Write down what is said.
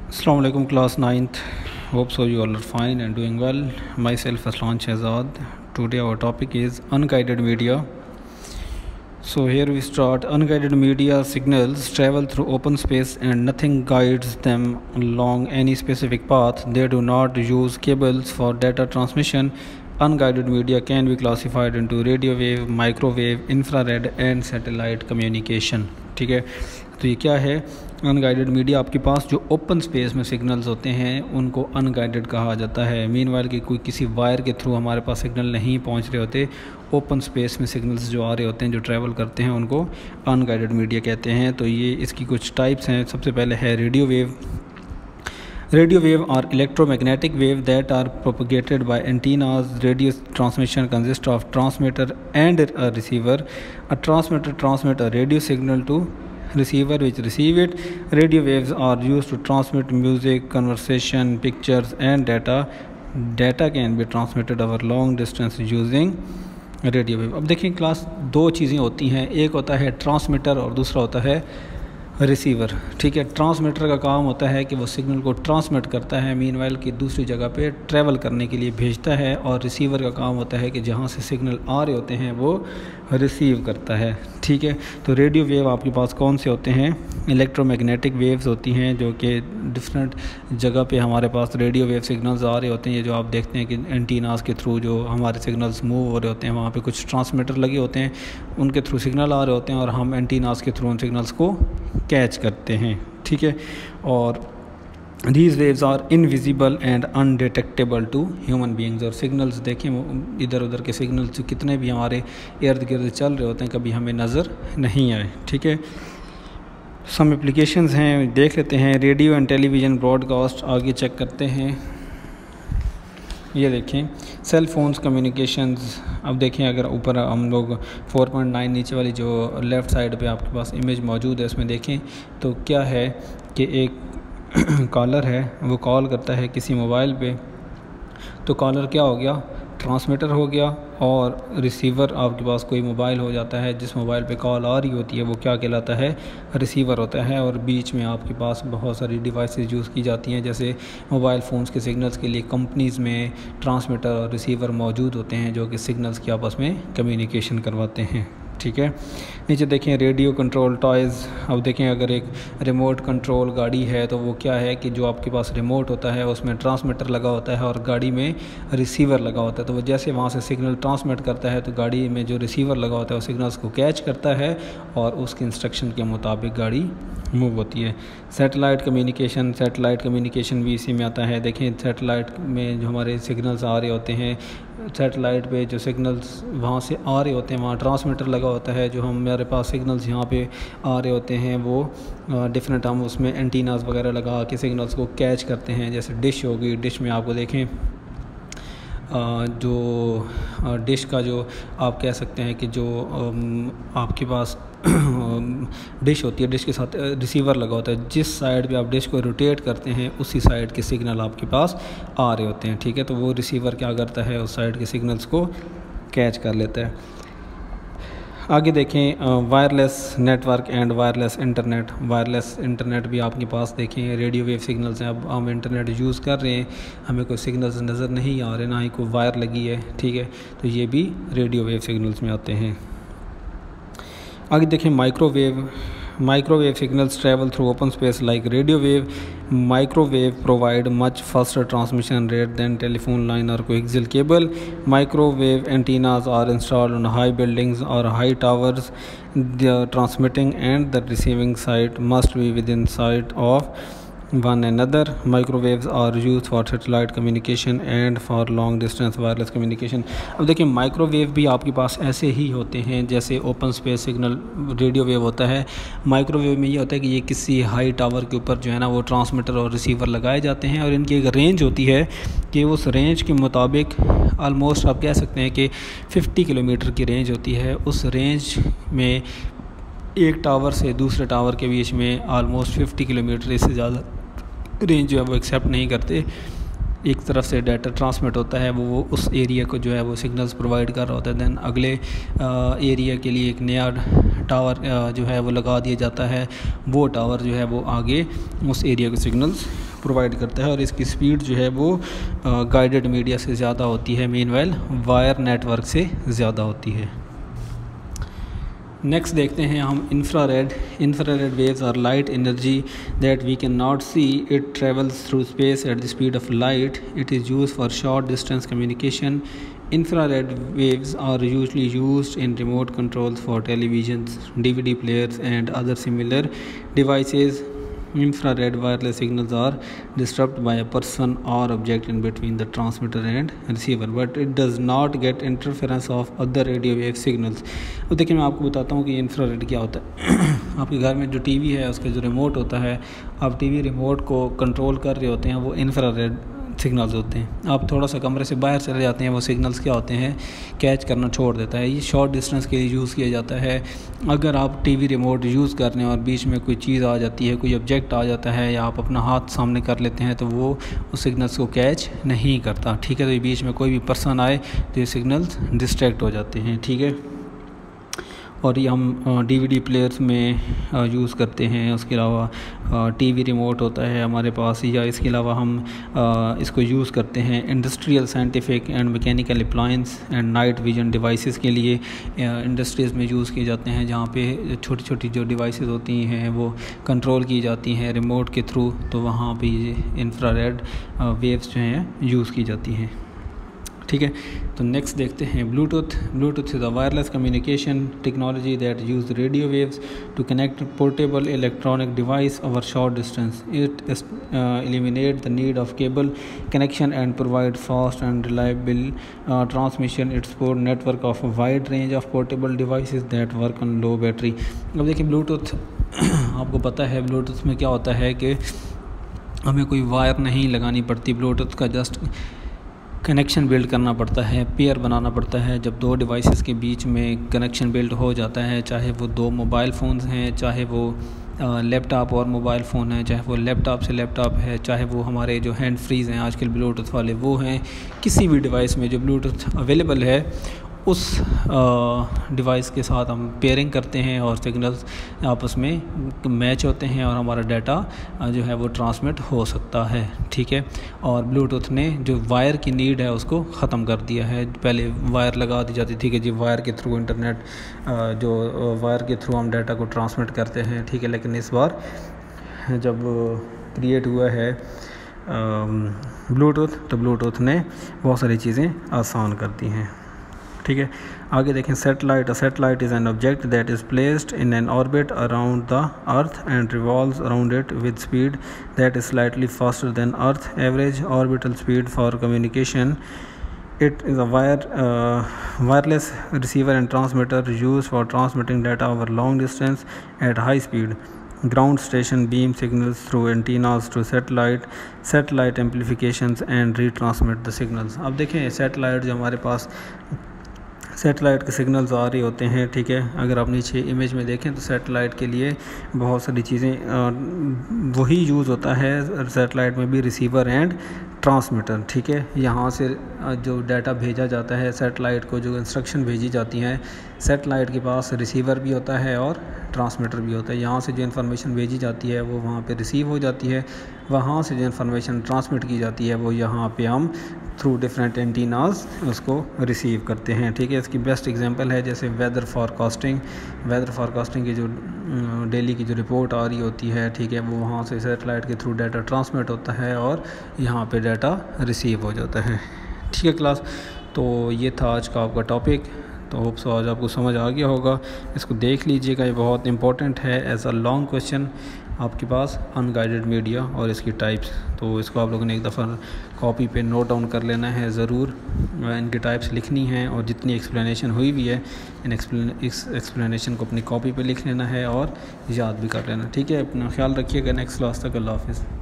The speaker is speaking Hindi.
Assalamu alaikum class 9th. Hope so you all are fine and doing well. Myself Aslan Shehzad. Today our topic is unguided media. So here we start. Unguided media signals travel through open space and nothing guides them along any specific path. They do not use cables for data transmission. Unguided media can be classified into radio wave, microwave, infrared and satellite communication. ठीक है, तो ये क्या है अनगाइडेड मीडिया? आपके पास जो ओपन स्पेस में सिग्नल्स होते हैं उनको अनगाइडेड कहा जाता है। मीनवाइल कि कोई किसी वायर के थ्रू हमारे पास सिग्नल नहीं पहुंच रहे होते, ओपन स्पेस में सिग्नल्स जो आ रहे होते हैं, जो ट्रैवल करते हैं, उनको अनगाइडेड मीडिया कहते हैं। तो ये इसकी कुछ टाइप्स हैं। सबसे पहले है radio wave. Radio wave are electromagnetic wave that are propagated by antennas. Radio transmission consists of transmitter and a receiver. A transmitter transmits a radio signal to receiver which receive it. Radio waves are used to transmit music, conversation, pictures and data. Data can be transmitted over long distance using radio wave. अब देखिए क्लास, दो चीज़ें होती हैं, एक होता है ट्रांसमीटर और दूसरा होता है रिसीवर। ठीक है, ट्रांसमीटर का काम होता है कि वो सिग्नल को ट्रांसमिट करता है, मीनवाइल की दूसरी जगह पे ट्रैवल करने के लिए भेजता है, और रिसीवर का काम होता है कि जहाँ से सिग्नल आ रहे होते हैं वो रिसीव करता है। ठीक है, तो रेडियो वेव आपके पास कौन से होते हैं? इलेक्ट्रोमैग्नेटिक वेव्स होती हैं, जो कि डिफरेंट जगह पे हमारे पास रेडियो वेव सिग्नल्स आ रहे होते हैं। ये जो आप देखते हैं कि एंटीनास के थ्रू जो हमारे सिग्नल्स मूव हो रहे होते हैं, वहाँ पे कुछ ट्रांसमीटर लगे होते हैं, उनके थ्रू सिग्नल आ रहे होते हैं और हम एंटीनास के थ्रू उन सिग्नल्स को कैच करते हैं। ठीक है, और these waves are invisible and undetectable to human beings। और सिग्नल्स देखें, इधर उधर के सिग्नल्स कितने भी हमारे इर्द गिर्द चल रहे होते हैं, कभी हमें नज़र नहीं आए। ठीक है, सम एप्लीकेशंस हैं, देख लेते हैं। रेडियो एंड टेलीविज़न ब्रॉडकास्ट, आगे चेक करते हैं। ये देखें, सेल फोन्स कम्युनिकेशंस। अब देखें, अगर ऊपर हम लोग 4.9 नीचे वाली जो लेफ़्ट साइड पे आपके पास इमेज मौजूद है, उसमें देखें तो क्या है कि एक कॉलर है, वो कॉल करता है किसी मोबाइल पे। तो कॉलर क्या हो गया? ट्रांसमीटर हो गया, और रिसीवर आपके पास कोई मोबाइल हो जाता है जिस मोबाइल पे कॉल आ रही होती है, वो क्या कहलाता है? रिसीवर होता है। और बीच में आपके पास बहुत सारी डिवाइसेस यूज़ की जाती हैं, जैसे मोबाइल फ़ोन्स के सिग्नल्स के लिए कंपनीज़ में ट्रांसमीटर और रिसीवर मौजूद होते हैं, जो कि सिग्नल्स की आपस में कम्युनिकेशन करवाते हैं। ठीक है, नीचे देखें रेडियो कंट्रोल टॉयज़। अब देखें, अगर एक रिमोट कंट्रोल गाड़ी है तो वो क्या है कि जो आपके पास रिमोट होता है उसमें ट्रांसमीटर लगा होता है और गाड़ी में रिसीवर लगा होता है। तो वो जैसे वहाँ से सिग्नल ट्रांसमिट करता है, तो गाड़ी में जो रिसीवर लगा होता है वो सिग्नल्स को कैच करता है और उसके इंस्ट्रक्शन के मुताबिक गाड़ी मूव होती है। सैटेलाइट कम्युनिकेशन भी इसी में आता है। देखें, सैटेलाइट में जो हमारे सिग्नल्स आ रहे होते हैं, सैटेलाइट पे जो सिग्नल्स वहाँ से आ रहे होते हैं, वहाँ ट्रांसमीटर लगा होता है। जो हमारे पास सिग्नल्स यहाँ पे आ रहे होते हैं वो डिफरेंट, हम उसमें एंटीनास वगैरह लगा के सिग्नल्स को कैच करते हैं। जैसे डिश होगी, डिश में आपको देखें जो डिश का जो आप कह सकते हैं कि जो आपके पास डिश होती है, डिश के साथ रिसीवर लगा होता है। जिस साइड पे आप डिश को रोटेट करते हैं उसी साइड के सिग्नल आपके पास आ रहे होते हैं। ठीक है, तो वो रिसीवर क्या करता है? उस साइड के सिग्नल्स को कैच कर लेता है। आगे देखें, wireless network and wireless internet. Wireless internet भी आपके पास देखें रेडियो वेव सिग्नल्स हैं। अब हम इंटरनेट यूज़ कर रहे हैं, हमें कोई सिग्नल्स नज़र नहीं आ रहे, ना ही कोई वायर लगी है। ठीक है, तो ये भी रेडियो वेव सिग्नल्स में आते हैं। आगे देखें, microwave signals travel through open space like radio wave. Microwave provide much faster transmission rate than telephone line or coaxial cable. Microwave antennas are installed on high buildings or high towers. The transmitting and the receiving site must be within sight of one another. Microwaves are used for satellite communication and for long distance wireless communication। अब देखिए, माइक्रोवेव भी आपके पास ऐसे ही होते हैं जैसे open space signal radio wave होता है। माइक्रोवेव में ये होता है कि ये किसी हाई टावर के ऊपर जो है ना, वो ट्रांसमीटर और रिसीवर लगाए जाते हैं, और इनकी एक रेंज होती है कि उस रेंज के मुताबिक आलमोस्ट आप कह सकते हैं कि 50 किलोमीटर की रेंज होती है। उस रेंज में एक टावर से दूसरे टावर के बीच में आलमोस्ट 50 किलोमीटर, इससे ज़्यादा रेंज जो है वो एक्सेप्ट नहीं करते। एक तरफ से डाटा ट्रांसमिट होता है, वो उस एरिया को जो है वो सिग्नल्स प्रोवाइड कर रहा होता है। दैन अगले एरिया के लिए एक नया टावर जो है वो लगा दिया जाता है। वो टावर जो है वो आगे उस एरिया को सिग्नल्स प्रोवाइड करता है और इसकी स्पीड जो है वो गाइडेड मीडिया से ज़्यादा होती है, मीनवाइल वायर नेटवर्क से ज़्यादा होती है। नेक्स्ट देखते हैं हम infrared waves are light energy that we can not see, it travels through space at the speed of light, it is used for short distance communication. Infrared waves are usually used in remote controls for televisions, DVD players and other similar devices. Infrared wireless signals are disrupted by a person or object in between the transmitter and receiver, but it does not get interference of other radio wave signals. अब देखिए मैं आपको बताता हूँ कि इंफ्रारेड क्या होता है। आपके घर में जो टीवी है उसका जो रिमोट होता है, आप टीवी रिमोट को कंट्रोल कर रहे होते हैं, वो इंफ्रारेड सिग्नल्स होते हैं। आप थोड़ा सा कमरे से बाहर चले जाते हैं, वो सिग्नल्स क्या होते हैं, कैच करना छोड़ देता है। ये शॉर्ट डिस्टेंस के लिए यूज़ किया जाता है। अगर आप टीवी रिमोट यूज़ कर रहे हैं और बीच में कोई चीज़ आ जाती है, कोई ऑब्जेक्ट आ जाता है या आप अपना हाथ सामने कर लेते हैं, तो वो उस सिग्नल्स को कैच नहीं करता, ठीक है। तो ये बीच में कोई भी पर्सन आए तो ये सिग्नल्स डिस्ट्रैक्ट हो जाते हैं, ठीक है। और ये हम DVD प्लेयर्स में यूज़ करते हैं। उसके अलावा TV रिमोट होता है हमारे पास, या इसके अलावा हम इसको यूज़ करते हैं industrial, scientific and mechanical appliance and night vision devices के लिए। इंडस्ट्रीज़ में यूज़ किए जाते हैं, जहाँ पे छोटी छोटी जो डिवाइसेस होती हैं वो कंट्रोल की जाती हैं रिमोट के थ्रू, तो वहाँ पे ये इंफ्रारेड वेव्स जो हैं यूज़ की जाती हैं, ठीक है। तो नेक्स्ट देखते हैं Bluetooth is a wireless communication technology that use radio waves to connect portable electronic device over short distance. It eliminate the need of cable connection and provide fast and reliable transmission. It support network of a wide range of portable devices that work on low battery. अब देखिए ब्लूटूथ आपको पता है ब्लूटूथ में क्या होता है कि हमें कोई वायर नहीं लगानी पड़ती, ब्लूटूथ का जस्ट कनेक्शन बिल्ड करना पड़ता है, पेयर बनाना पड़ता है। जब दो डिवाइसेस के बीच में कनेक्शन बिल्ड हो जाता है, चाहे वो दो मोबाइल फ़ोन्स हैं, चाहे वो लैपटॉप और मोबाइल फ़ोन है, चाहे वो लैपटॉप से लैपटॉप है, चाहे वो हमारे जो हैंड फ्रीज़ हैं आजकल ब्लूटूथ वाले वो हैं, किसी भी डिवाइस में जो ब्लूटूथ अवेलेबल है उस डिवाइस के साथ हम पेयरिंग करते हैं और सिग्नल्स आपस में मैच होते हैं और हमारा डाटा जो है वो ट्रांसमिट हो सकता है, ठीक है। और ब्लूटूथ ने जो वायर की नीड है उसको ख़त्म कर दिया है। पहले वायर लगा दी जाती थी कि जी वायर के थ्रू इंटरनेट, जो वायर के थ्रू हम डाटा को ट्रांसमिट करते हैं, ठीक है। लेकिन इस बार जब क्रिएट हुआ है ब्लूटूथ, तो ब्लूटूथ ने बहुत सारी चीज़ें आसान कर दी हैं, ठीक है। आगे देखें satellite is an object that is placed in an orbit around the earth and revolves around it with speed that is slightly faster than earth average orbital speed for communication. It is a wireless receiver and transmitter used for transmitting data over long distance at high speed. Ground station beam signals through antennas to satellite amplifications and retransmit the signals. अब देखें सैटेलाइट जो हमारे पास सैटेलाइट के सिग्नल्स आ रहे होते हैं, ठीक है। अगर आप नीचे इमेज में देखें तो सैटेलाइट के लिए बहुत सारी चीज़ें वही यूज़ होता है सैटेलाइट में भी, रिसीवर एंड ट्रांसमीटर, ठीक है। यहाँ से जो डाटा भेजा जाता है सैटेलाइट को, जो इंस्ट्रक्शन भेजी जाती हैं, सैटेलाइट के पास रिसीवर भी होता है और ट्रांसमीटर भी होता है। यहाँ से जो इन्फॉर्मेशन भेजी जाती है वो वहाँ पे रिसीव हो जाती है, वहाँ से जो इन्फॉर्मेशन ट्रांसमिट की जाती है वो यहाँ पे हम थ्रू डिफरेंट एंटीनाज उसको रिसीव करते हैं, ठीक है। इसकी बेस्ट एग्जांपल है जैसे वेदर फॉरकास्टिंग की जो डेली की जो रिपोर्ट आ रही होती है, ठीक है, वो वहाँ से सैटेलाइट के थ्रू डाटा ट्रांसमिट होता है और यहाँ पे डाटा रिसीव हो जाता है, ठीक है क्लास। तो ये था आज का आपका टॉपिक, तो होप सो आज आपको समझ आ गया होगा। इसको देख लीजिएगा, ये बहुत इंपॉर्टेंट है एज अ लॉन्ग क्वेश्चन आपके पास, अनगाइडेड मीडिया और इसकी टाइप्स। तो इसको आप लोगों ने एक दफ़ा कॉपी पे नोट डाउन कर लेना है ज़रूर, इनकी टाइप्स लिखनी है और जितनी एक्सप्लेनेशन हुई भी है इस एक्सप्लेनेशन को अपनी कॉपी पे लिख लेना है और याद भी कर लेना, ठीक है। अपना ख्याल रखिएगा। नेक्स्ट क्लास तक अल्लाह हाफ़िज़।